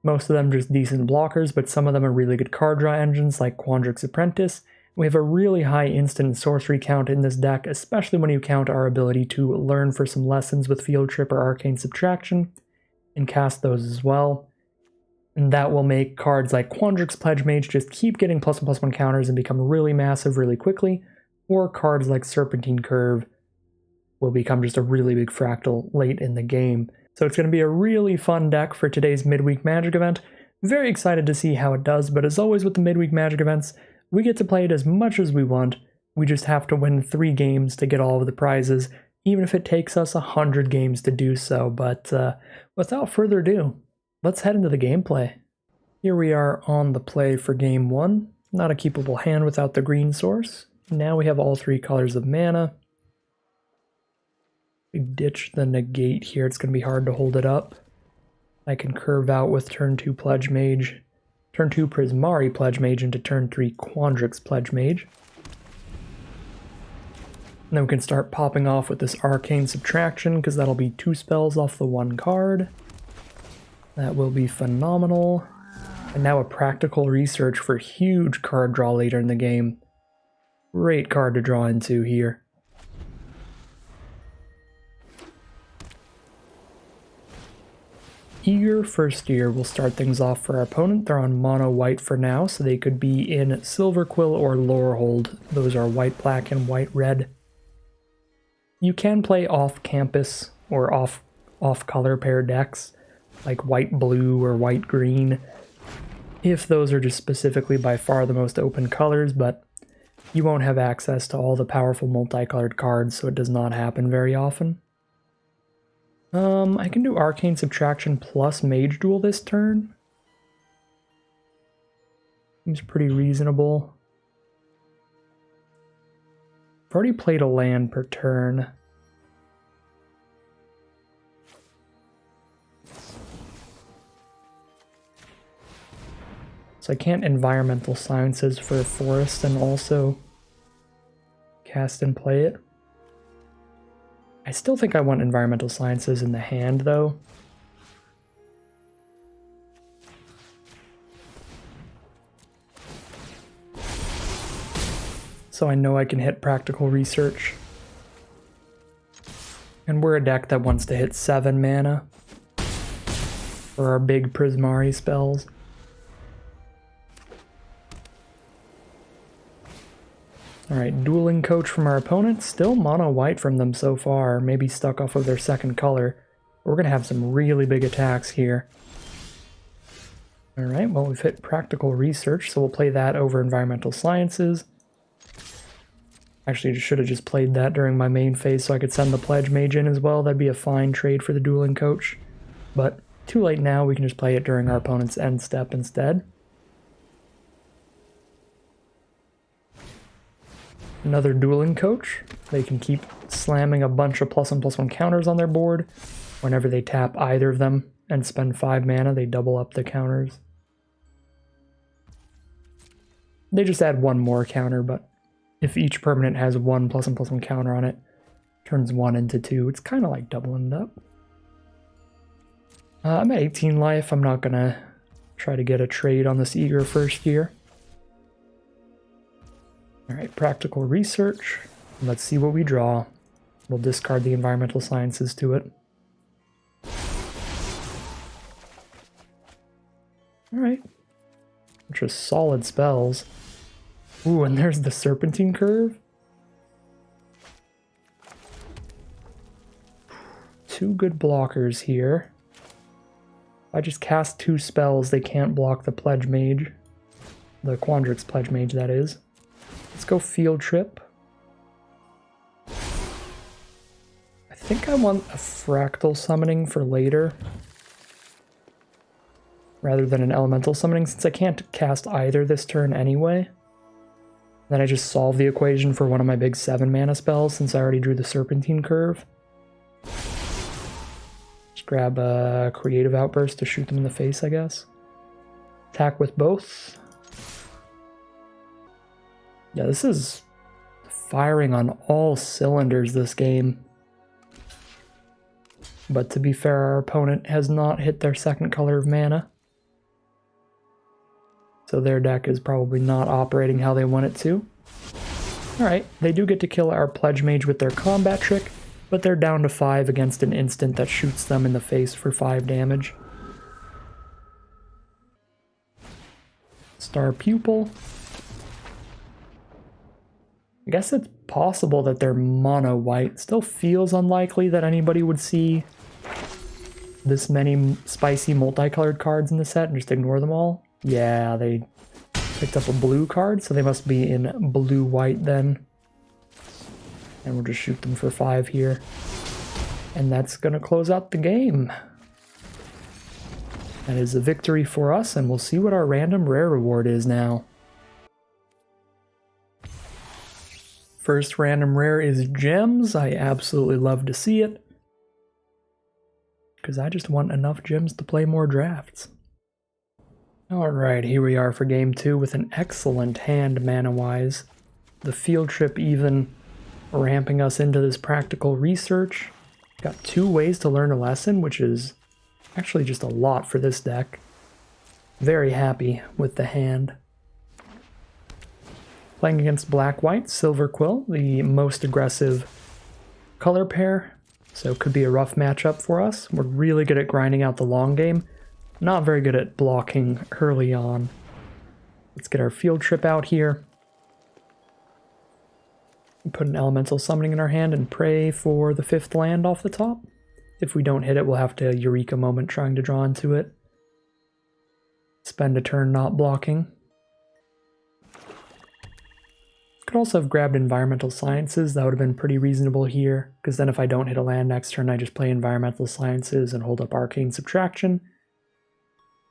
most of them just decent blockers, but some of them are really good card draw engines like Quandrix Apprentice. We have a really high instant sorcery count in this deck, especially when you count our ability to learn for some lessons with Field Trip or Arcane Subtraction, and cast those as well. And that will make cards like Quandrix Pledge Mage just keep getting +1/+1 counters and become really massive really quickly, or cards like Serpentine Curve will become just a really big fractal late in the game. So it's going to be a really fun deck for today's Midweek Magic event. Very excited to see how it does, but as always with the Midweek Magic events, we get to play it as much as we want. We just have to win 3 games to get all of the prizes, even if it takes us 100 games to do so. But without further ado, let's head into the gameplay. Here we are on the play for game 1. Not a keepable hand without the green source. Now we have all 3 colors of mana. We ditch the negate here. It's going to be hard to hold it up. I can curve out with turn 2 Pledge Mage. Turn 2 Prismari Pledge Mage into turn 3 Quandrix Pledge Mage. And then we can start popping off with this Arcane Subtraction, because that'll be 2 spells off the 1 card. That will be phenomenal. And now a Practical Research for huge card draw later in the game. Great card to draw into here. Eager First Year will start things off for our opponent. They're on mono white for now, so they could be in Silver Quill or Lorehold. Those are white black and white red. You can play off campus or off color pair decks, like white blue or white green, if those are just specifically by far the most open colors, but you won't have access to all the powerful multicolored cards, so it does not happen very often. I can do Arcane Subtraction plus Mage Duel this turn. Seems pretty reasonable. I've already played a land per turn. So I can't Environmental Sciences for a forest and also cast and play it. I still think I want Environmental Sciences in the hand, though. So I know I can hit Practical Research. And we're a deck that wants to hit 7 mana for our big Prismari spells. Alright, Dueling Coach from our opponent. Still mono white from them so far. Maybe stuck off of their second color. We're going to have some really big attacks here. Alright, well we've hit Practical Research, so we'll play that over Environmental Sciences. Actually, I should have just played that during my main phase so I could send the Pledge Mage in as well. That'd be a fine trade for the Dueling Coach. But too late now, we can just play it during our opponent's end step instead. Another Dueling Coach. They can keep slamming a bunch of +1/+1 counters on their board. Whenever they tap either of them and spend 5 mana, they double up the counters. They just add one more counter, but if each permanent has one +1/+1 counter on it, turns 1 into 2. It's kind of like doubling it up. I'm at 18 life. I'm not going to try to get a trade on this eager first year. Alright, Practical Research. Let's see what we draw. We'll discard the Environmental Sciences to it. Alright. Just solid spells. Ooh, and there's the Serpentine Curve. 2 good blockers here. If I just cast 2 spells, they can't block the Pledge Mage. The Quandrix Pledge Mage, that is. Let's go Field Trip. I think I want a Fractal Summoning for later, rather than an Elemental Summoning, since I can't cast either this turn anyway. Then I just solve the equation for one of my big 7 mana spells, since I already drew the Serpentine Curve. Just grab a Creative Outburst to shoot them in the face, I guess. Attack with both. Yeah, this is firing on all cylinders, this game. But to be fair, our opponent has not hit their second color of mana. So their deck is probably not operating how they want it to. Alright, they do get to kill our Pledge Mage with their combat trick, but they're down to 5 against an instant that shoots them in the face for 5 damage. Star Pupil. I guess it's possible that they're mono white. Still feels unlikely that anybody would see this many spicy multicolored cards in the set and just ignore them all. Yeah, they picked up a blue card, so they must be in blue-white then. And we'll just shoot them for 5 here. And that's going to close out the game. That is a victory for us, and we'll see what our random rare reward is now. First random rare is Gems. I absolutely love to see it, because I just want enough gems to play more drafts. Alright, here we are for game 2 with an excellent hand mana-wise. The Field Trip even ramping us into this Practical Research. Got 2 ways to learn a lesson, which is actually just a lot for this deck. Very happy with the hand. Playing against Black-White, Silver Quill, the most aggressive color pair, so it could be a rough matchup for us. We're really good at grinding out the long game, not very good at blocking early on. Let's get our Field Trip out here. Put an Elemental Summoning in our hand and pray for the 5th land off the top. If we don't hit it, we'll have to Eureka Moment trying to draw into it. Spend a turn not blocking. Could also have grabbed Environmental Sciences. That would have been pretty reasonable here, because then if I don't hit a land next turn, I just play Environmental Sciences and hold up Arcane Subtraction.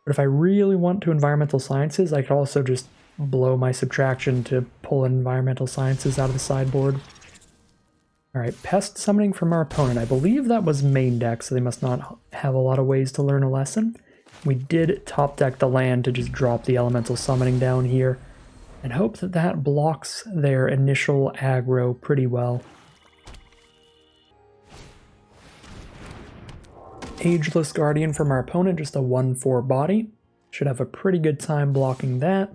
But if I really want to Environmental Sciences, I could also just blow my Subtraction to pull Environmental Sciences out of the sideboard. Alright, Pest Summoning from our opponent. I believe that was main deck, so they must not have a lot of ways to learn a lesson. We did top deck the land to just drop the Elemental Summoning down here, and hope that that blocks their initial aggro pretty well. Ageless Guardian from our opponent, just a 1/4 body. Should have a pretty good time blocking that.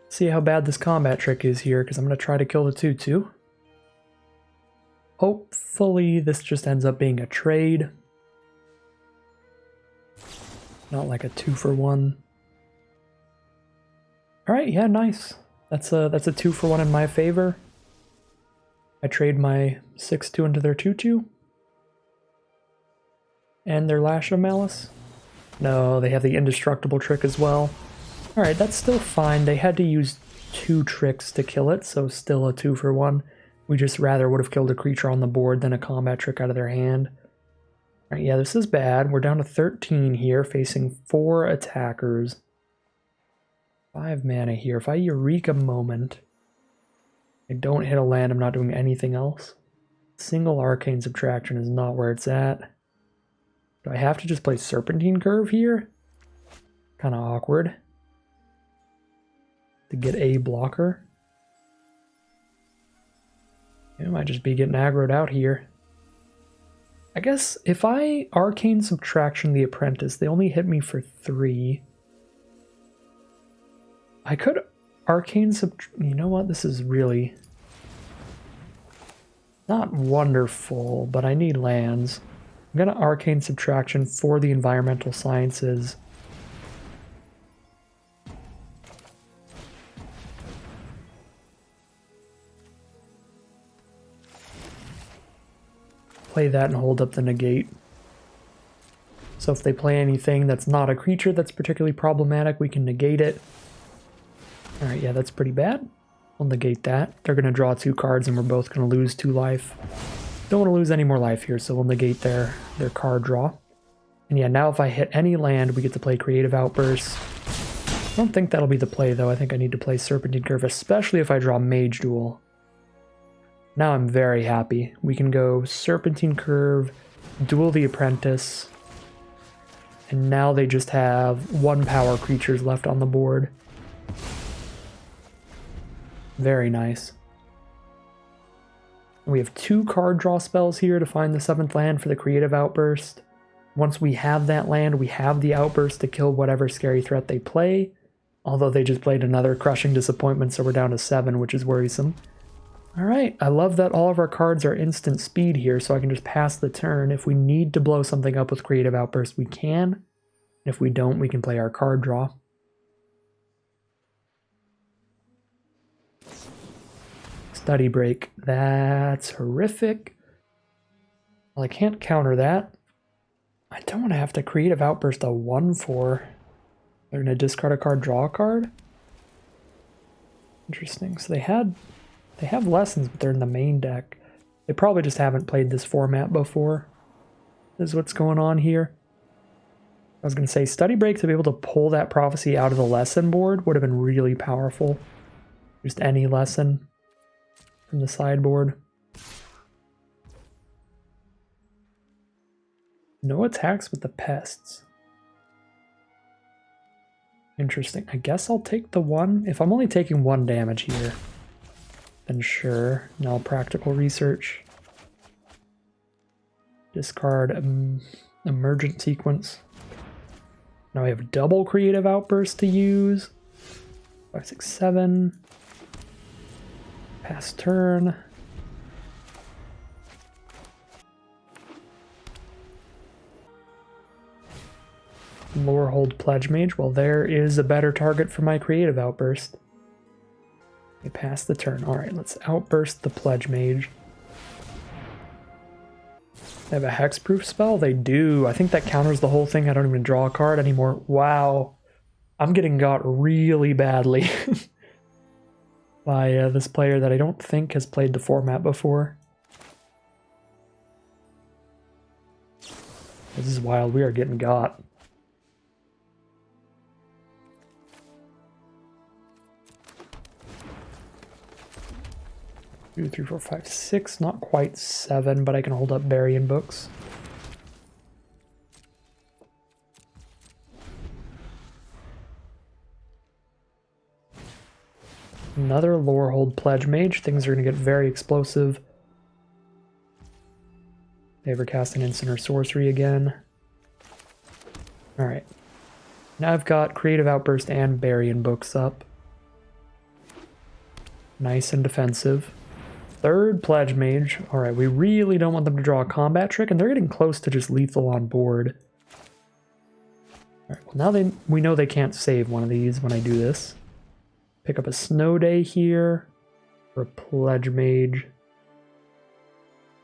See how bad this combat trick is here, because I'm going to try to kill the 2/2. Hopefully this just ends up being a trade. Not like a 2-for-1. Alright, yeah, nice. That's a 2-for-1 in my favor. I trade my 6/2 into their 2/2. And their Lash of Malice. No, they have the indestructible trick as well. Alright, that's still fine. They had to use 2 tricks to kill it, so still a 2-for-1. We just rather would have killed a creature on the board than a combat trick out of their hand. Alright, yeah, this is bad. We're down to 13 here, facing 4 attackers. 5 mana here. If I Eureka Moment, I don't hit a land, I'm not doing anything else. Single Arcane Subtraction is not where it's at. Do I have to just play Serpentine Curve here? Kind of awkward. To get a blocker. I might just be getting aggroed out here. I guess if I Arcane Subtraction the Apprentice, they only hit me for 3. I could Arcane you know what? This is really not wonderful, but I need lands. I'm gonna Arcane Subtraction for the Environmental Sciences. Play that and hold up the negate. So if they play anything that's not a creature that's particularly problematic, we can negate it. Alright, yeah, that's pretty bad. We'll negate that. They're going to draw 2 cards and we're both going to lose 2 life. Don't want to lose any more life here, so we'll negate their card draw. And yeah, now if I hit any land, we get to play Creative Outburst. I don't think that'll be the play, though. I think I need to play Serpentine Curve, especially if I draw Mage Duel. Now I'm very happy. We can go Serpentine Curve, Duel the Apprentice, and now they just have 1 power creatures left on the board. Very nice. We have 2 card draw spells here to find the 7th land for the Creative Outburst. Once we have that land, we have the Outburst to kill whatever scary threat they play. Although they just played another Crushing Disappointment, so we're down to 7, which is worrisome. Alright, I love that all of our cards are instant speed here, so I can just pass the turn. If we need to blow something up with Creative Outburst, we can. If we don't, we can play our card draw. Study Break. That's horrific. Well, I can't counter that. I don't want to have to Creative Outburst a 1/4. They're going to discard a card, draw a card? Interesting. So they have lessons, but they're in the main deck. They probably just haven't played this format before. This is what's going on here. I was going to say, Study Break to be able to pull that Prophecy out of the lesson board would have been really powerful. Just any lesson from the sideboard. No attacks with the pests. Interesting. I guess I'll take the 1. If I'm only taking 1 damage here, then sure. Now Practical Research. Discard Emergent Sequence. Now we have double Creative Outburst to use. 5, 6, 7. Pass turn. Lorehold Pledge Mage. Well, there is a better target for my Creative Outburst. They pass the turn. Alright, let's Outburst the Pledge Mage. They have a Hexproof spell? They do. I think that counters the whole thing. I don't even draw a card anymore. Wow. I'm getting got really badly. By this player that I don't think has played the format before. This is wild. We are getting got. Two, 3, 4, 5, 6. Not quite 7, but I can hold up Burying Books. Another Lorehold Pledge Mage. Things are going to get very explosive. They ever cast an instant or sorcery again. Alright. Now I've got Creative Outburst and Burying Books up. Nice and defensive. 3rd Pledge Mage. Alright, we really don't want them to draw a combat trick, and they're getting close to just lethal on board. Alright, well now we know they can't save one of these when I do this. Pick up a Snow Day here, or a Pledge Mage.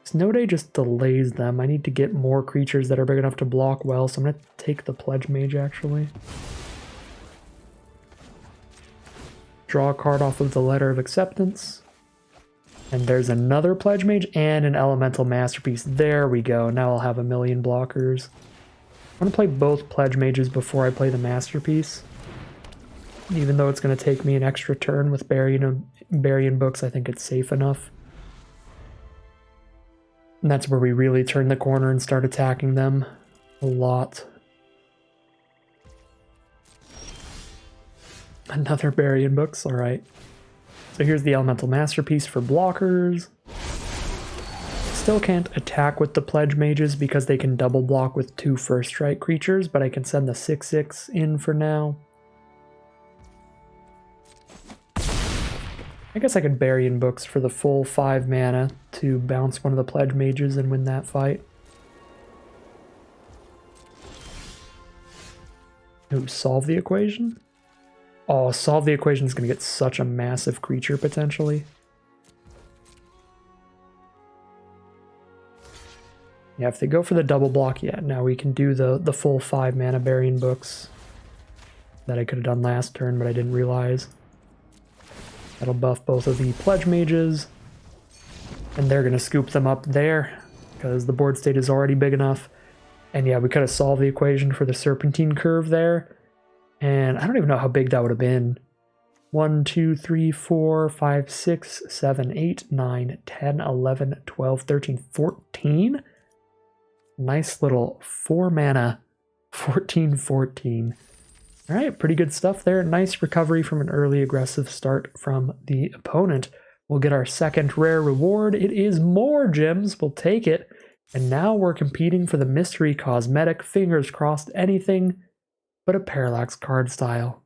Snow Day just delays them. I need to get more creatures that are big enough to block well, so I'm going to take the Pledge Mage, actually. Draw a card off of the Letter of Acceptance. And there's another Pledge Mage and an Elemental Masterpiece. There we go. Now I'll have a million blockers. I'm going to play both Pledge Mages before I play the Masterpiece. Even though it's going to take me an extra turn with Burying Books, I think it's safe enough. And that's where we really turn the corner and start attacking them a lot. Another Burying Books, alright. So here's the Elemental Masterpiece for blockers. Still can't attack with the Pledge Mages because they can double block with 2 first strike creatures, but I can send the 6/6 in for now. I guess I could Burying Books for the full 5 mana to bounce one of the Pledge Mages and win that fight. Ooh, solve the equation? Oh, solve the equation is going to get such a massive creature potentially. Yeah, if they go for the double block, yeah, now we can do the full 5 mana Burying Books that I could have done last turn, but I didn't realize. That'll buff both of the Pledge Mages, and they're going to scoop them up there because the board state is already big enough. And yeah, we could have solved the equation for the Serpentine Curve there. And I don't even know how big that would have been. 1, 2, 3, 4, 5, 6, 7, 8, 9, 10, 11, 12, 13, 14. Nice little 4 mana, 14/14. All right, pretty good stuff there. Nice recovery from an early aggressive start from the opponent. We'll get our second rare reward. It is more gems. We'll take it. And now we're competing for the mystery cosmetic. Fingers crossed, anything but a Parallax card style.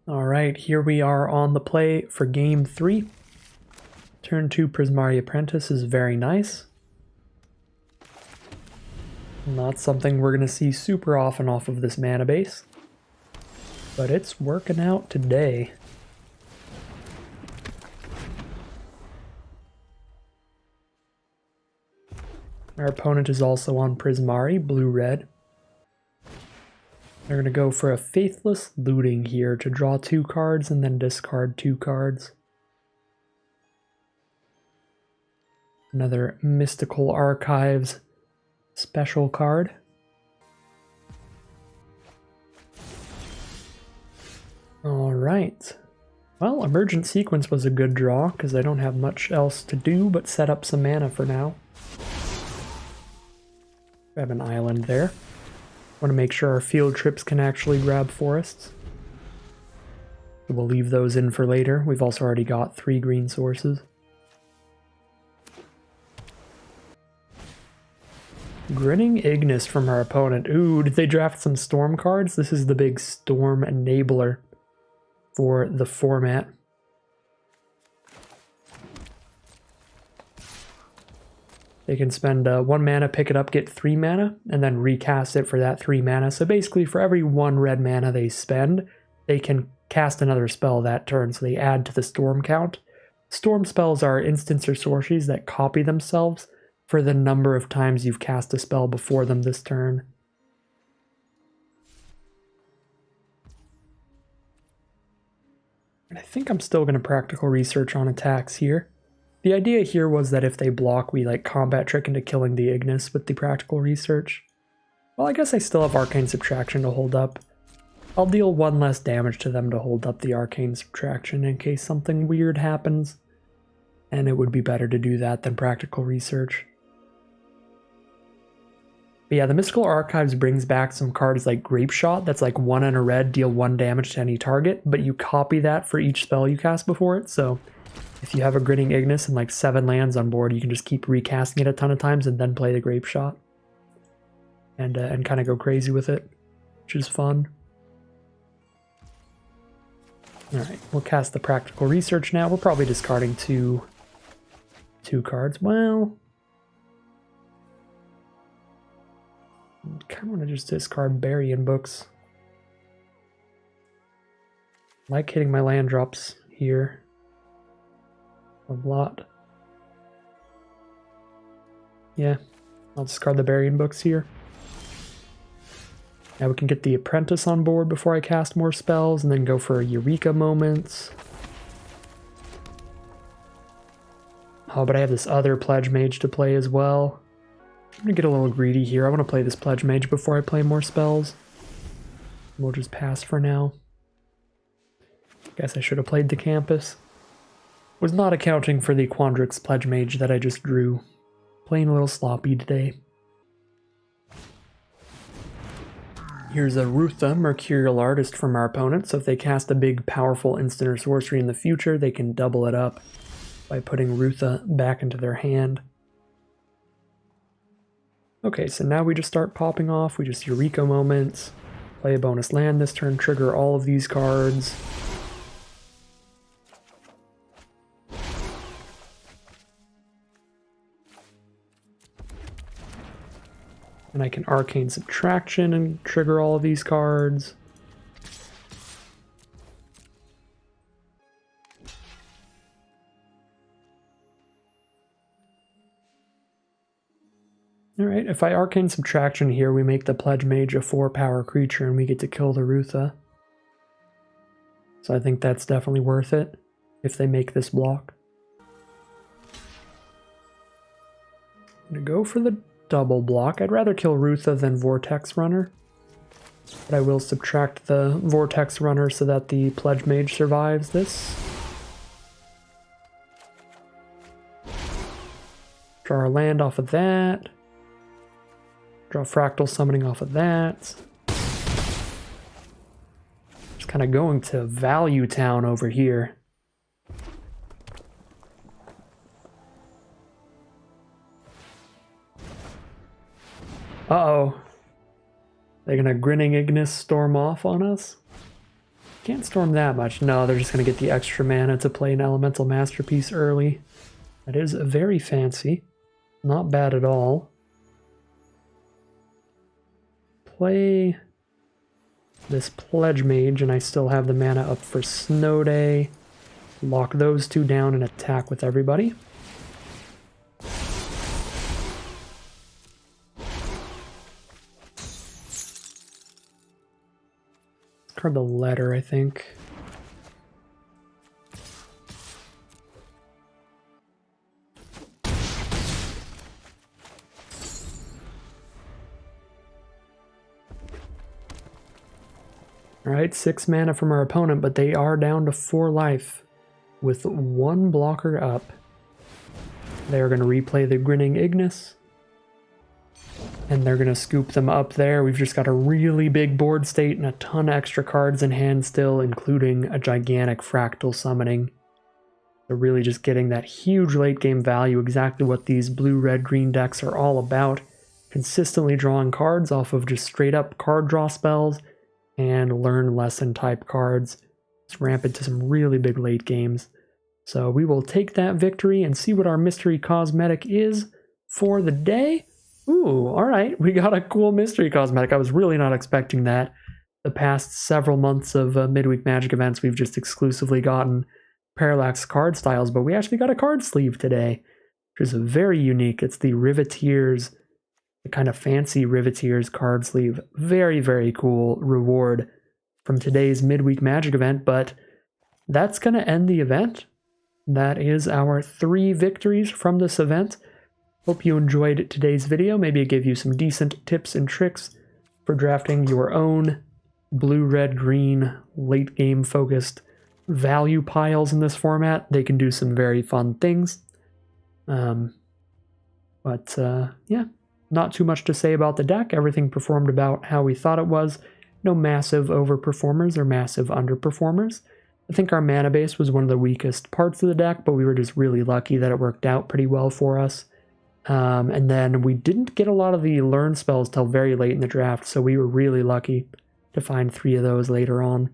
All right, here we are on the play for game 3. Turn 2 Prismari Apprentice is very nice. Not something we're going to see super often off of this mana base, but it's working out today. Our opponent is also on Prismari, blue-red. They're going to go for a Faithless Looting here to draw 2 cards and then discard 2 cards. Another Mystical Archives special card. Alright. Well, Emergent Sequence was a good draw because I don't have much else to do but set up some mana for now. Grab an island there. Want to make sure our field trips can actually grab forests. So we'll leave those in for later. We've also already got 3 green sources. Grinning Ignis from our opponent. Ooh, did they draft some Storm cards? This is the big Storm enabler for the format. They can spend 1 mana, pick it up, get 3 mana, and then recast it for that 3 mana. So basically, for every 1 red mana they spend, they can cast another spell that turn, so they add to the Storm count. Storm spells are instants or sorceries that copy themselves for the number of times you've cast a spell before them this turn. And I think I'm still going to practical research on attacks here. The idea here was that if they block, we like combat trick into killing the Ignis with the practical research. Well, I guess I still have Arcane Subtraction to hold up. I'll deal 1 less damage to them to hold up the Arcane Subtraction in case something weird happens. And it would be better to do that than practical research. But yeah, the Mystical Archives brings back some cards like Grape Shot, that's like 1 and a red, deal 1 damage to any target, but you copy that for each spell you cast before it, so if you have a Grinning Ignis and like 7 lands on board, you can just keep recasting it a ton of times and then play the Grape Shot. And kind of go crazy with it, which is fun. Alright, we'll cast the Practical Research now. We're probably discarding two cards. Well, I kind of want to just discard Burying Books. Like hitting my land drops here. A lot. Yeah, I'll discard the burying books here. Now we can get the apprentice on board before I cast more spells, and then go for Eureka moments. Oh, but I have this other Pledge Mage to play as well. I'm gonna get a little greedy here. I want to play this Pledge Mage before I play more spells. We'll just pass for now. Guess I should have played the Campus. Was not accounting for the Quandrix Pledge Mage that I just drew. Playing a little sloppy today. Here's a Rutha, Mercurial Artist from our opponent, so if they cast a big powerful instant or sorcery in the future, they can double it up by putting Rutha back into their hand. Okay, so now we just start popping off. We just Eureka moments, play a bonus land this turn, trigger all of these cards. And I can Arcane Subtraction and trigger all of these cards. Alright, if I Arcane Subtraction here, we make the Pledge Mage a 4-power creature and we get to kill the Rutha. So I think that's definitely worth it, if they make this block. I'm gonna go for the double block. I'd rather kill Rutha than Vortex Runner. But I will subtract the Vortex Runner so that the Pledge Mage survives this. Draw a land off of that. Draw Fractal Summoning off of that. Just kind of going to Value Town over here. Uh-oh. They're gonna Grinning Ignis storm off on us? Can't storm that much. No, they're just gonna get the extra mana to play an Elemental Masterpiece early. That is very fancy. Not bad at all. Play this Pledge Mage, and I still have the mana up for Snow Day. Lock those two down and attack with everybody. Card the Letter, I think. Alright, 6 mana from our opponent, but they are down to 4 life with 1 blocker up. They are going to replay the Grinning Ignis. And they're going to scoop them up there. We've just got a really big board state and a ton of extra cards in hand still, including a gigantic Fractal Summoning. They're really just getting that huge late game value, exactly what these blue, red, green decks are all about. Consistently drawing cards off of just straight up card draw spells and learn lesson type cards. It's rampant to some really big late games. So we will take that victory and see what our mystery cosmetic is for the day. Ooh, alright, we got a cool mystery cosmetic. I was really not expecting that. The past several months of Midweek Magic events, we've just exclusively gotten Parallax card styles, but we actually got a card sleeve today, which is very unique. It's the Riveteers, the kind of fancy Riveteers card sleeve. Very, very cool reward from today's Midweek Magic event, but that's going to end the event. That is our 3 victories from this event. Hope you enjoyed today's video. Maybe it gave you some decent tips and tricks for drafting your own blue, red, green, late game focused value piles in this format. They can do some very fun things. Yeah, not too much to say about the deck. Everything performed about how we thought it was. No massive overperformers or massive underperformers. I think our mana base was one of the weakest parts of the deck, but we were just really lucky that it worked out pretty well for us. And then we didn't get a lot of the learn spells till very late in the draft, so we were really lucky to find 3 of those later on.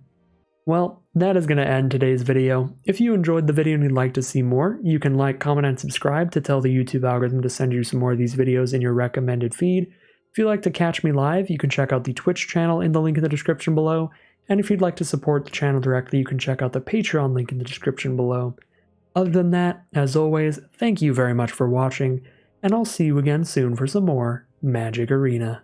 Well, that is going to end today's video. If you enjoyed the video and you'd like to see more, you can like, comment, and subscribe to tell the YouTube algorithm to send you some more of these videos in your recommended feed. If you'd like to catch me live, you can check out the Twitch channel in the link in the description below. And if you'd like to support the channel directly, you can check out the Patreon link in the description below. Other than that, as always, thank you very much for watching, and I'll see you again soon for some more Magic Arena.